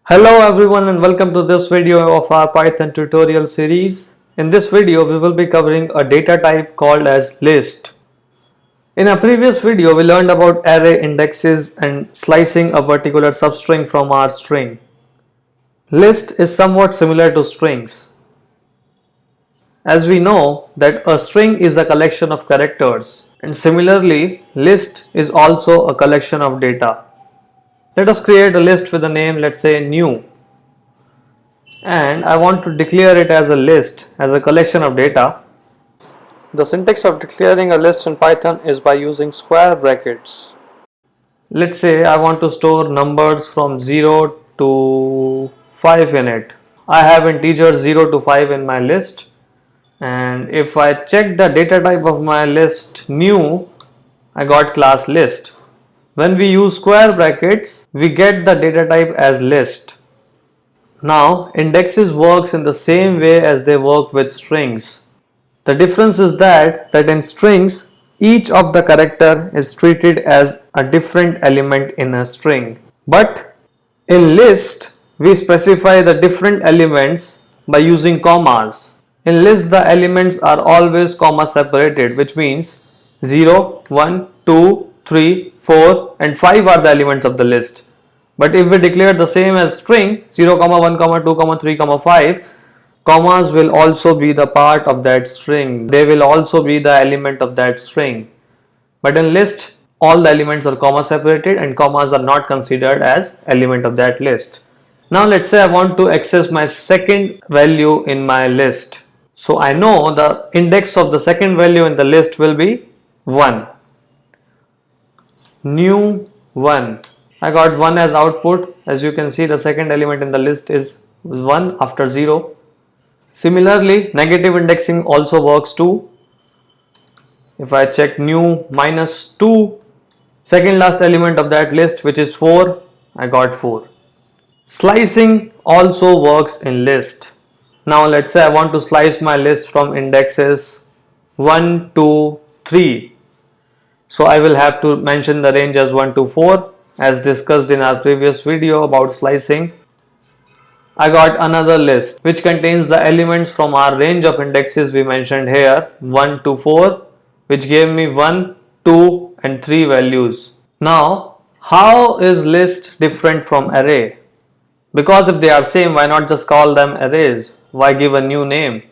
Hello everyone and welcome to this video of our Python tutorial series. In this video we will be covering a data type called as list. In a previous video we learned about array indexes and slicing a particular substring from our string. List is somewhat similar to strings. As we know that a string is a collection of characters and similarly list is also a collection of data. Let us create a list with a name, let's say new, and I want to declare it as a list, as a collection of data. The syntax of declaring a list in Python is by using square brackets. Let's say I want to store numbers from 0 to 5 in it. I have integers 0 to 5 in my list, and if I check the data type of my list new, I got class list. When we use square brackets, we get the data type as list. Now, indexes works in the same way as they work with strings. The difference is that in strings, each of the character is treated as a different element in a string. But in list, we specify the different elements by using commas. In list, the elements are always comma separated, which means 0, 1, 2, 3, 4 and 5 are the elements of the list. But if we declare the same as string 0, 1, 2, 3, 5, commas will also be the part of that string. They will also be the element of that string. But in list, all the elements are comma separated and commas are not considered as element of that list. Now let's say I want to access my second value in my list. So I know the index of the second value in the list will be 1. New 1. I got 1 as output. As you can see, the second element in the list is 1 after 0. Similarly, negative indexing also works too. If I check new minus 2, second last element of that list, which is 4, I got 4. Slicing also works in list. Now let's say I want to slice my list from indexes 1 to 3. So I will have to mention the range as 1 to 4 as discussed in our previous video about slicing. I got another list which contains the elements from our range of indexes we mentioned here 1 to 4, which gave me 1, 2 and 3 values. Now how is list different from array? Because if they are same, why not just call them arrays? Why give a new name?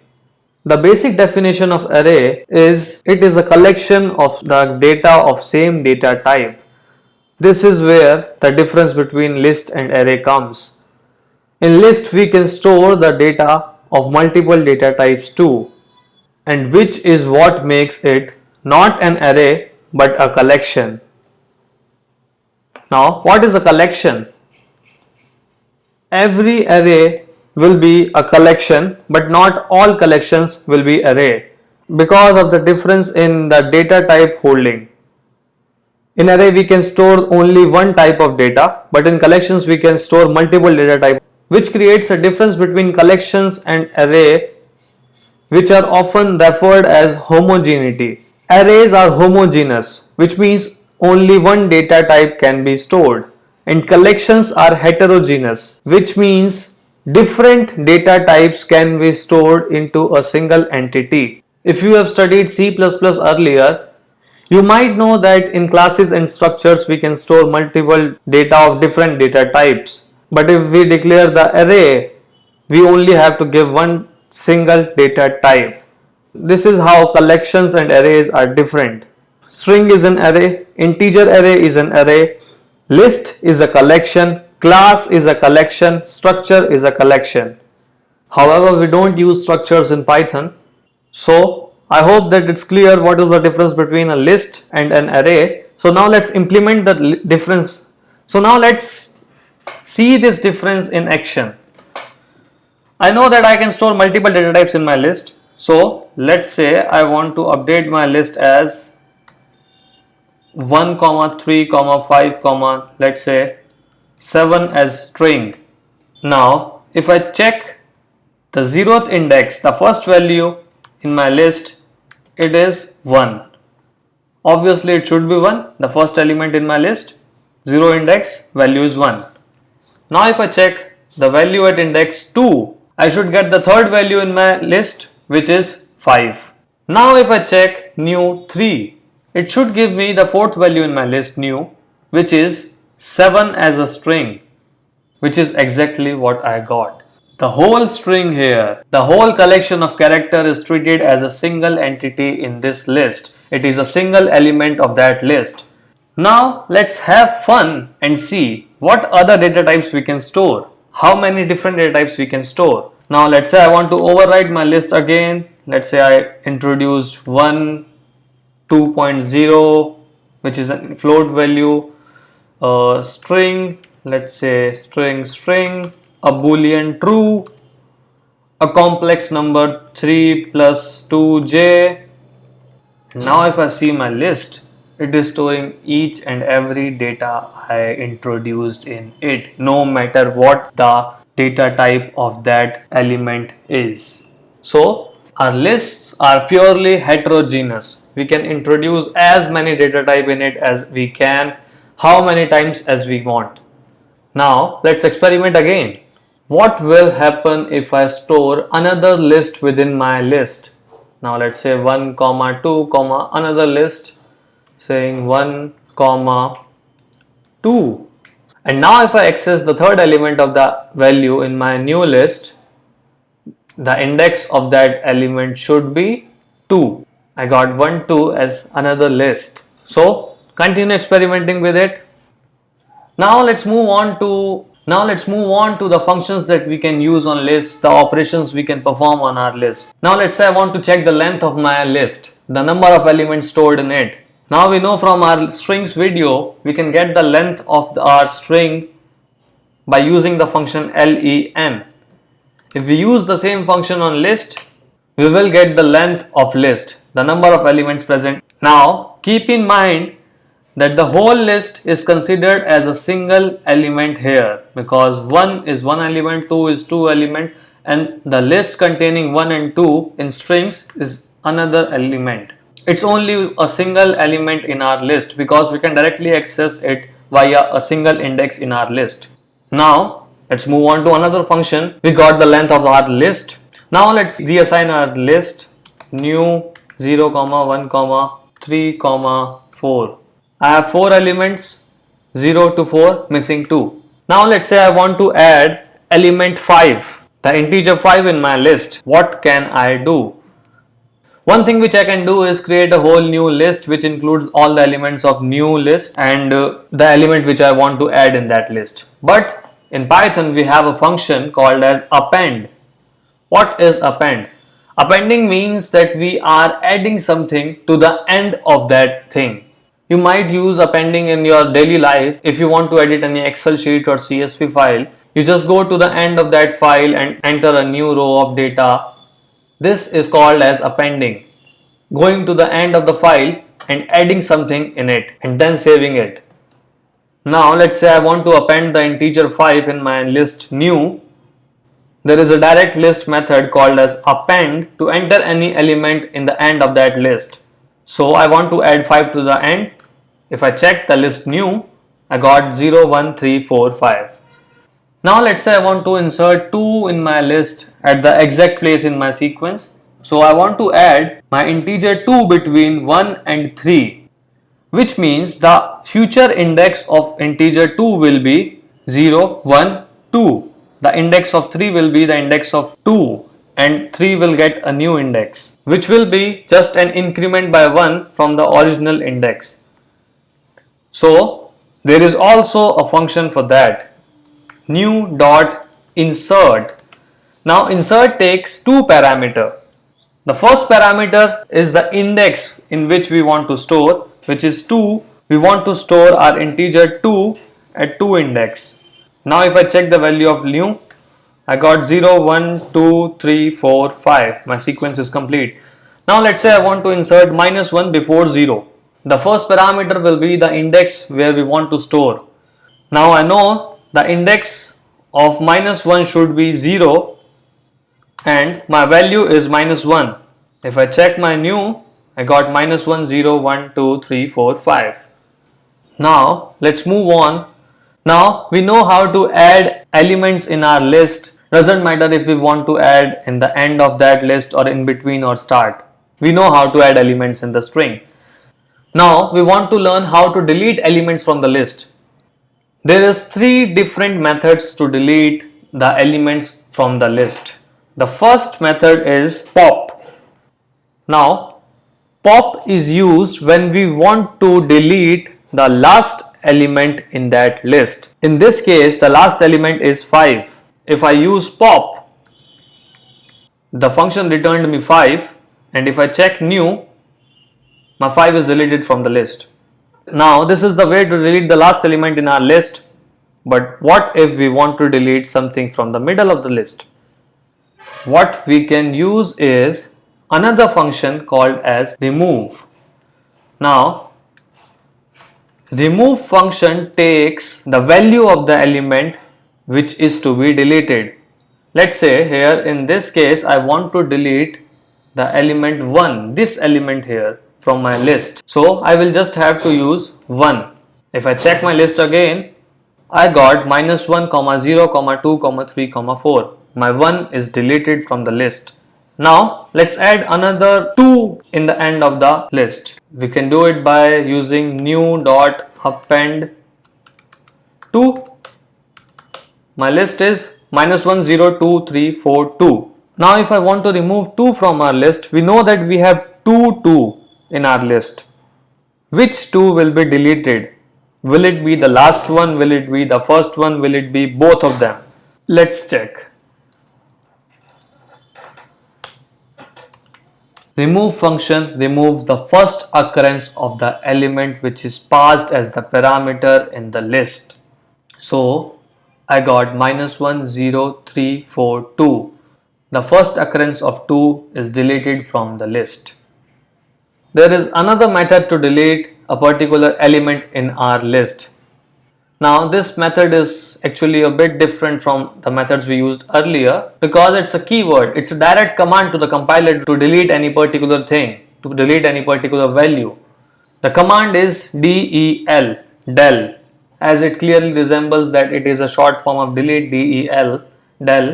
The basic definition of array is it is a collection of the data of same data type. This is where the difference between list and array comes. In list we can store the data of multiple data types too, and which is what makes it not an array but a collection. Now what is a collection? Every array will be a collection, but not all collections will be array because of the difference in the data type holding. In array we can store only one type of data, but in collections we can store multiple data types, which creates a difference between collections and array, which are often referred as homogeneity. Arrays are homogeneous, which means only one data type can be stored, and collections are heterogeneous, which means different data types can be stored into a single entity. If you have studied C++ earlier, you might know that in classes and structures we can store multiple data of different data types. But if we declare the array, we only have to give one single data type. This is how collections and arrays are different. String is an array, integer array is an array, list is a collection, class is a collection, structure is a collection. However, we don't use structures in Python. So I hope that it's clear what is the difference between a list and an array. So now let's implement the difference. So now let's see this difference in action. I know that I can store multiple data types in my list. So let's say I want to update my list as 1, 3, 5, let's say 7 as string. Now if I check the 0th index, the first value in my list, it is 1. Obviously it should be 1, the first element in my list, 0 index value is 1. Now if I check the value at index 2, I should get the third value in my list, which is 5. Now if I check new 3, it should give me the fourth value in my list new, which is 7 as a string, which is exactly what I got. The whole string here, the whole collection of character is treated as a single entity in this list. It is a single element of that list. Now let's have fun and see what other data types we can store. How many different data types we can store. Now let's say I want to overwrite my list again. Let's say I introduced 1, 2.0, which is a float value, a string, let's say string, a boolean true, a complex number 3 plus 2j. Now if I see my list, it is storing each and every data I introduced in it, no matter what the data type of that element is. So our lists are purely heterogeneous. We can introduce as many data type in it as we can, how many times as we want. Now let's experiment again. What will happen if I store another list within my list? Now let's say 1, 2, another list saying 1, 2. And now if I access the third element of the value in my new list, the index of that element should be 2. I got 1, 2 as another list. So continue experimenting with it. Now let's move on to the functions that we can use on lists, the operations we can perform on our list. Now let's say I want to check the length of my list, the number of elements stored in it. Now we know from our strings video, we can get the length of our string by using the function len. If we use the same function on list, we will get the length of list, the number of elements present. Now keep in mind that the whole list is considered as a single element here, because 1 is 1 element, 2 is 2 element, and the list containing 1 and 2 in strings is another element. It's only a single element in our list because we can directly access it via a single index in our list. Now let's move on to another function. We got the length of our list. Now let's reassign our list new 0, 1, 3, 4. I have 4 elements, 0 to 4, missing 2. Now let's say I want to add element 5, the integer 5 in my list. What can I do? One thing which I can do is create a whole new list which includes all the elements of new list and the element which I want to add in that list. But in Python we have a function called as append. What is append? Appending means that we are adding something to the end of that thing. You might use appending in your daily life. If you want to edit any Excel sheet or CSV file, you just go to the end of that file and enter a new row of data. This is called as appending. Going to the end of the file and adding something in it and then saving it. Now let's say I want to append the integer 5 in my list new. There is a direct list method called as append to enter any element in the end of that list. So I want to add 5 to the end. If I check the list new, I got 0, 1, 3, 4, 5. Now let's say I want to insert 2 in my list at the exact place in my sequence. So I want to add my integer 2 between 1 and 3, which means the future index of integer 2 will be 0, 1, 2. The index of 3 will be the index of 2 and 3 will get a new index, which will be just an increment by 1 from the original index. So there is also a function for that, new dot insert. Now insert takes 2 parameters. The first parameter is the index in which we want to store, which is 2. We want to store our integer 2 at 2 index. Now if I check the value of new, I got 0, 1, 2, 3, 4, 5. My sequence is complete. Now let's say I want to insert -1 before 0. The first parameter will be the index where we want to store. Now I know the index of -1 should be 0 and my value is -1. If I check my new, I got -1, 0, 1, 2, 3, 4, 5. Now let's move on. Now we know how to add elements in our list, doesn't matter if we want to add in the end of that list or in between or start. We know how to add elements in the string. Now we want to learn how to delete elements from the list. There is 3 different methods to delete the elements from the list. The first method is pop. Now pop is used when we want to delete the last element in that list. In this case, the last element is 5. If I use pop, the function returned me 5, and if I check new, my 5 is deleted from the list. Now this is the way to delete the last element in our list, but what if we want to delete something from the middle of the list? What we can use is another function called as remove. Now remove function takes the value of the element which is to be deleted. Let's say here in this case I want to delete the element 1, this element here, from my list. So I will just have to use 1. If I check my list again, I got -1, 0, 2, 3, 4. My 1 is deleted from the list. Now let's add another 2 in the end of the list. We can do it by using new dot append 2. My list is -1, 0, 2, 3, 4, 2. Now if I want to remove 2 from our list, we know that we have 2 in our list. Which 2 will be deleted? Will it be the last one? Will it be the first one? Will it be both of them? Let's check. Remove function removes the first occurrence of the element which is passed as the parameter in the list. So I got -1, 0, 3, 4, 2. The first occurrence of 2 is deleted from the list. There is another method to delete a particular element in our list. Now this method is actually a bit different from the methods we used earlier because it's a keyword. It's a direct command to the compiler to delete any particular thing, to delete any particular value. The command is del, as it clearly resembles that it is a short form of delete, del.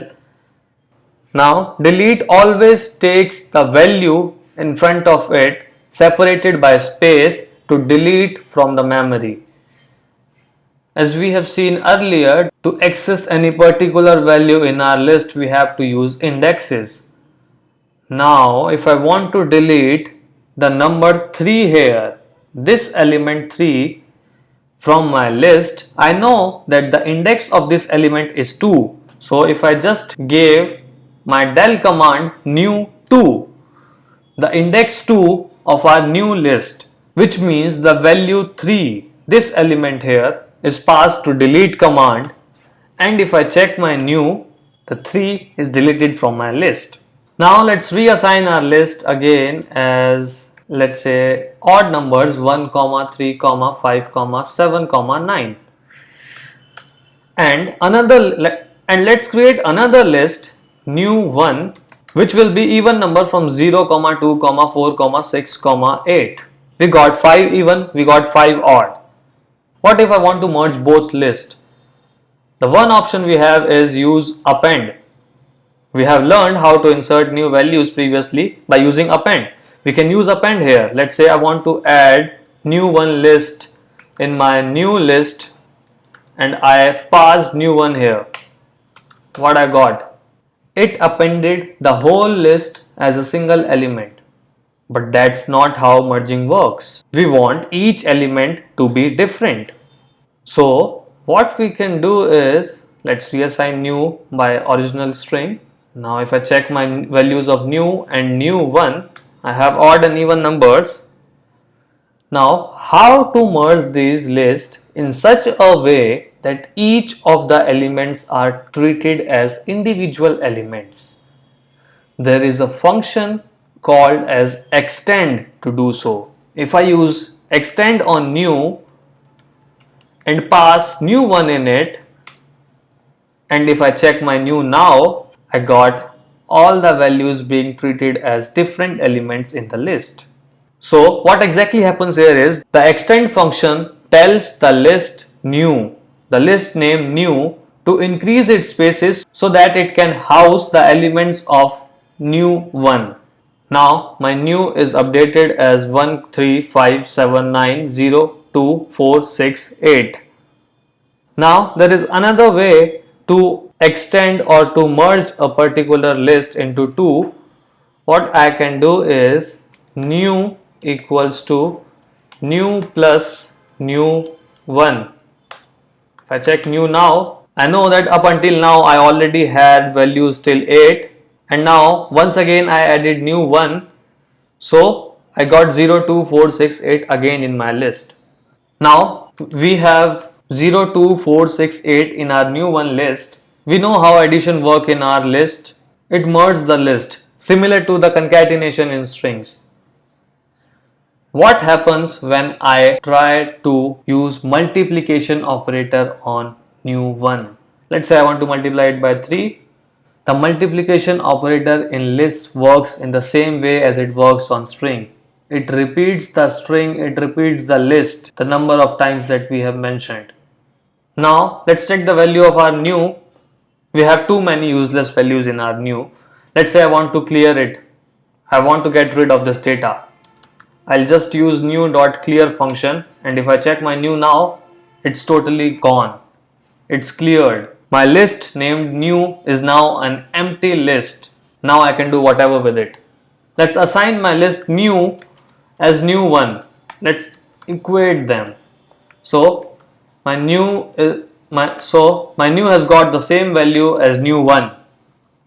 Now delete always takes the value in front of it separated by space to delete from the memory. As we have seen earlier, to access any particular value in our list, we have to use indexes. Now, if I want to delete the number 3 here, this element 3 from my list, I know that the index of this element is 2. So, if I just gave my del command new 2, the index 2 of our new list, which means the value 3, this element here, is passed to delete command, and if I check my new, the 3 is deleted from my list. Now let's reassign our list again as, let's say, odd numbers 1, 3, 5, 7, 9, and let's create another list, new 1, which will be even number from 0, 2, 4, 6, 8. We got 5 even, we got 5 odd. What if I want to merge both lists? The one option we have is use append. We have learned how to insert new values previously by using append. We can use append here. Let's say I want to add new 1 list in my new list and I pass new 1 here. What I got? It appended the whole list as a single element. But that's not how merging works. We want each element to be different. So what we can do is, let's reassign new by original string. Now if I check my values of new and new 1, I have odd and even numbers. Now how to merge these lists in such a way that each of the elements are treated as individual elements? There is a function called as extend to do so. If I use extend on new and pass new 1 in it, and if I check my new now, I got all the values being treated as different elements in the list. So what exactly happens here is the extend function tells the list new, the list name new, to increase its spaces so that it can house the elements of new 1. Now my new is updated as 13579024688. Now there is another way to extend or to merge a particular list into two. What I can do is new equals to new plus new 1. If I check new now, I know that up until now I already had values till 8, and now once again I added new 1, so I got 0, 2, 4, 6, 8 again in my list. Now we have 0, 2, 4, 6, 8 in our new 1 list. We know how addition work in our list. It merges the list, similar to the concatenation in strings. What happens when I try to use multiplication operator on new 1? Let's say I want to multiply it by 3. The multiplication operator in list works in the same way as it works on string. It repeats the string, it repeats the list the number of times that we have mentioned. Now let's check the value of our new. We have too many useless values in our new. Let's say I want to clear it. I want to get rid of this data. I'll just use new.clear function, and if I check my new now, it's totally gone. It's cleared. My list named new is now an empty list. Now I can do whatever with it. Let's assign my list new as new 1. Let's equate them. So my new has got the same value as new 1.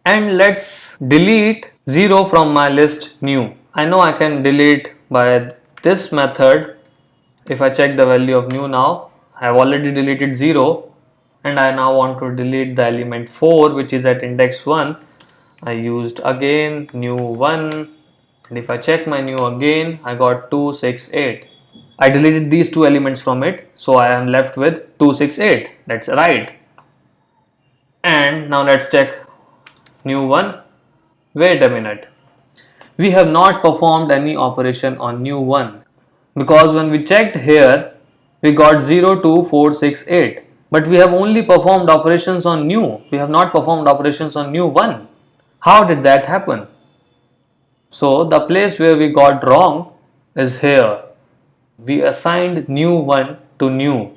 And let's delete 0 from my list new. I know I can delete by this method. If I check the value of new now, I have already deleted 0, and I now want to delete the element 4, which is at index 1. I used again new 1, and if I check my new again, I got 268. I deleted these two elements from it, so I am left with 268. That's right. And now let's check new 1. Wait a minute. We have not performed any operation on new 1, because when we checked here, we got 0, 2, 4, 6, 8. But we have only performed operations on new. We have not performed operations on new 1. How did that happen? So the place where we got wrong is here. We assigned new 1 to new,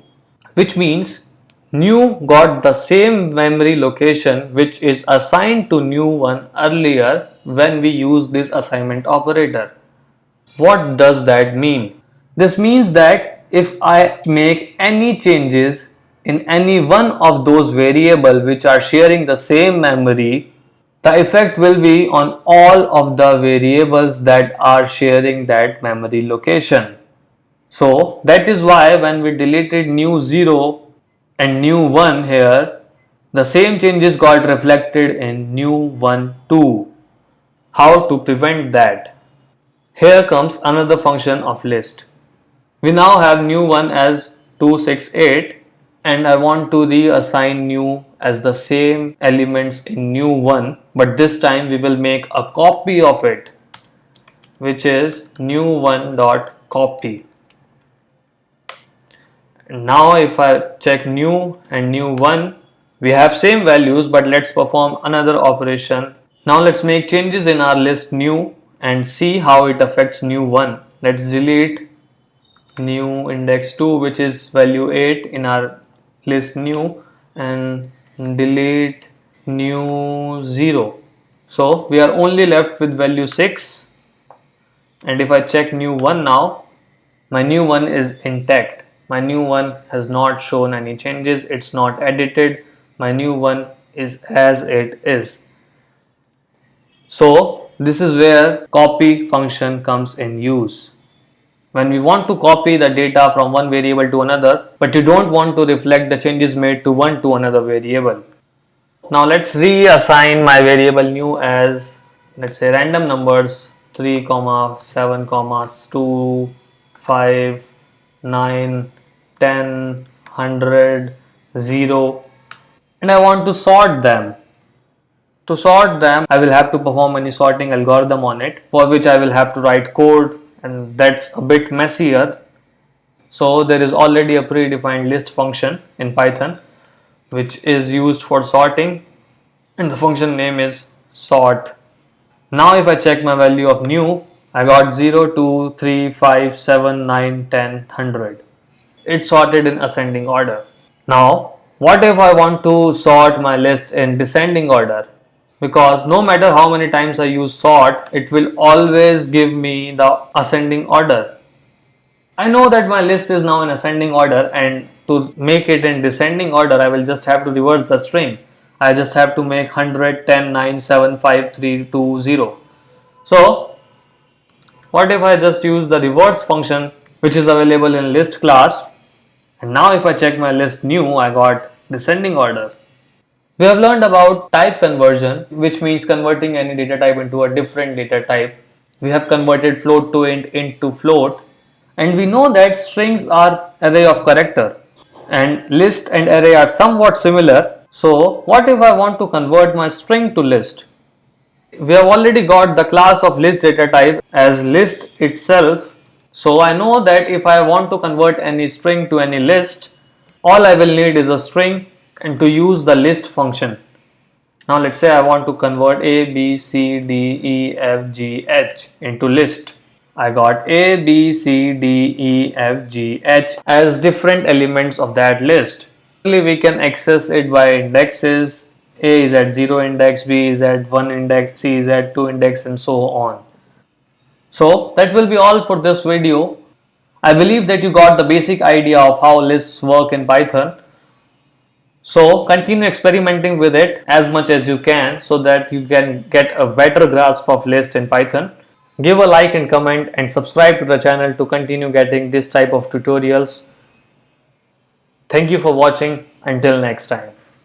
which means new got the same memory location which is assigned to new 1 earlier when we use this assignment operator. What does that mean? This means that if I make any changes in any one of those variables which are sharing the same memory, the effect will be on all of the variables that are sharing that memory location. So that is why when we deleted new 0 and new 1 here, the same changes got reflected in new 1 too. How to prevent that? Here comes another function of list. We now have new 1 as 268, and I want to reassign new as the same elements in new 1, but this time we will make a copy of it, which is new 1 dot copy. Now if I check new and new 1, we have same values, but let's perform another operation. Now let's make changes in our list new and see how it affects new 1. Let's delete new index 2, which is value 8 in our list new, and delete new 0. So we are only left with value 6, and if I check new 1 now, my new 1 is intact. My new 1 has not shown any changes, it's not edited. My new 1 is as it is. So this is where copy function comes in use. When we want to copy the data from one variable to another, but you don't want to reflect the changes made to one to another variable. Now let's reassign my variable new as, let's say, random numbers 3, 7, 2, 5, 9, 10, 100, 0, and I want to sort them. To sort them, I will have to perform any sorting algorithm on it, for which I will have to write code, and that's a bit messier. So there is already a predefined list function in Python which is used for sorting, and the function name is sort. Now if I check my value of new, I got 0, 2, 3, 5, 7, 9, 10, 100. It's sorted in ascending order. Now, what if I want to sort my list in descending order? Because no matter how many times I use sort, it will always give me the ascending order. I know that my list is now in ascending order, and to make it in descending order, I will just have to reverse the string. I just have to make 100, 10, 9, 7, 5, 3, 2, 0. So, what if I just use the reverse function which is available in list class, and now if I check my list new, I got descending order. We have learned about type conversion, which means converting any data type into a different data type. We have converted float to int to float, and we know that strings are array of character, and list and array are somewhat similar. So what if I want to convert my string to list? We have already got the class of list data type as list itself. So I know that if I want to convert any string to any list, all I will need is a string and to use the list function. Now let's say I want to convert A, B, C, D, E, F, G, H into list. I got A, B, C, D, E, F, G, H as different elements of that list. We can access it by indexes. A is at 0 index, B is at 1 index, C is at 2 index, and so on. So that will be all for this video. I believe that you got the basic idea of how lists work in Python. So continue experimenting with it as much as you can so that you can get a better grasp of lists in Python. Give a like and comment and subscribe to the channel to continue getting this type of tutorials. Thank you for watching. Until next time.